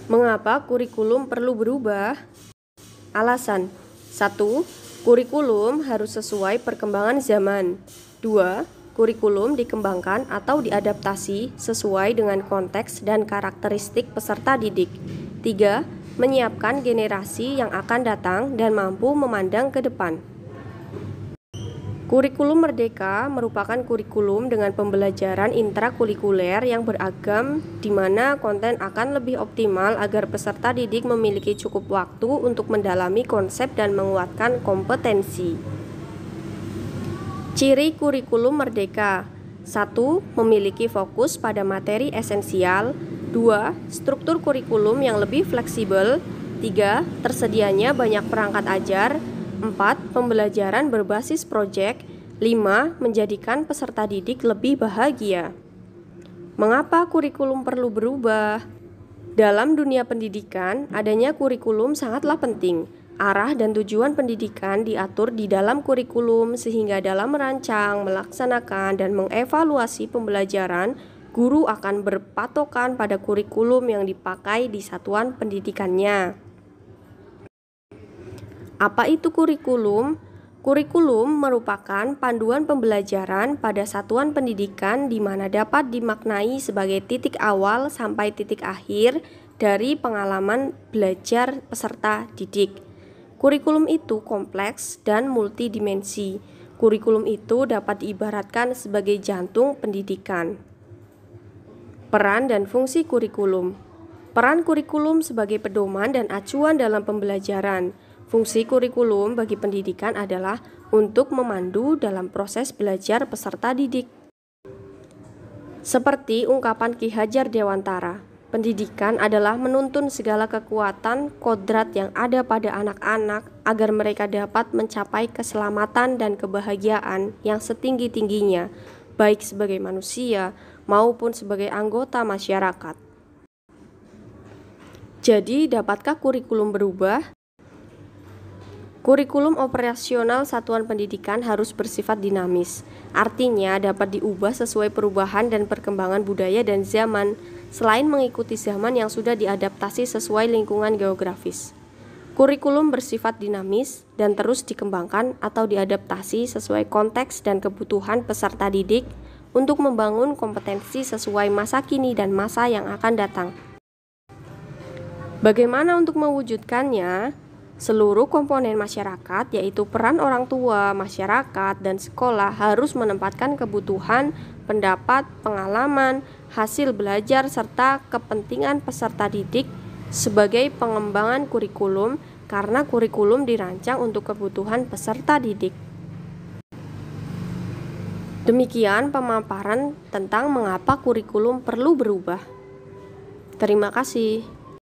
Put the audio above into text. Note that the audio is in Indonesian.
Mengapa kurikulum perlu berubah? Alasan: 1. Kurikulum harus sesuai perkembangan zaman. 2. Kurikulum dikembangkan atau diadaptasi sesuai dengan konteks dan karakteristik peserta didik. 3. Menyiapkan generasi yang akan datang dan mampu memandang ke depan. Kurikulum Merdeka merupakan kurikulum dengan pembelajaran intrakurikuler yang beragam, di mana konten akan lebih optimal agar peserta didik memiliki cukup waktu untuk mendalami konsep dan menguatkan kompetensi. Ciri kurikulum Merdeka: 1. Memiliki fokus pada materi esensial. 2. Struktur kurikulum yang lebih fleksibel. 3. Tersedianya banyak perangkat ajar. 4. Pembelajaran berbasis proyek. 5. Menjadikan peserta didik lebih bahagia. Mengapa kurikulum perlu berubah? Dalam dunia pendidikan, adanya kurikulum sangatlah penting. Arah dan tujuan pendidikan diatur di dalam kurikulum, sehingga dalam merancang, melaksanakan, dan mengevaluasi pembelajaran, guru akan berpatokan pada kurikulum yang dipakai di satuan pendidikannya. Apa itu kurikulum? Kurikulum merupakan panduan pembelajaran pada satuan pendidikan di mana dapat dimaknai sebagai titik awal sampai titik akhir dari pengalaman belajar peserta didik. Kurikulum itu kompleks dan multidimensi. Kurikulum itu dapat diibaratkan sebagai jantung pendidikan. Peran dan fungsi kurikulum. Peran kurikulum sebagai pedoman dan acuan dalam pembelajaran. Fungsi kurikulum bagi pendidikan adalah untuk memandu dalam proses belajar peserta didik. Seperti ungkapan Ki Hajar Dewantara, pendidikan adalah menuntun segala kekuatan kodrat yang ada pada anak-anak agar mereka dapat mencapai keselamatan dan kebahagiaan yang setinggi-tingginya, baik sebagai manusia maupun sebagai anggota masyarakat. Jadi, dapatkah kurikulum berubah? Kurikulum operasional satuan pendidikan harus bersifat dinamis, artinya dapat diubah sesuai perubahan dan perkembangan budaya dan zaman, selain mengikuti zaman yang sudah diadaptasi sesuai lingkungan geografis. Kurikulum bersifat dinamis dan terus dikembangkan atau diadaptasi sesuai konteks dan kebutuhan peserta didik untuk membangun kompetensi sesuai masa kini dan masa yang akan datang. Bagaimana untuk mewujudkannya? Seluruh komponen masyarakat, yaitu peran orang tua, masyarakat, dan sekolah harus menempatkan kebutuhan, pendapat, pengalaman, hasil belajar, serta kepentingan peserta didik sebagai pengembangan kurikulum, karena kurikulum dirancang untuk kebutuhan peserta didik. Demikian pemaparan tentang mengapa kurikulum perlu berubah. Terima kasih.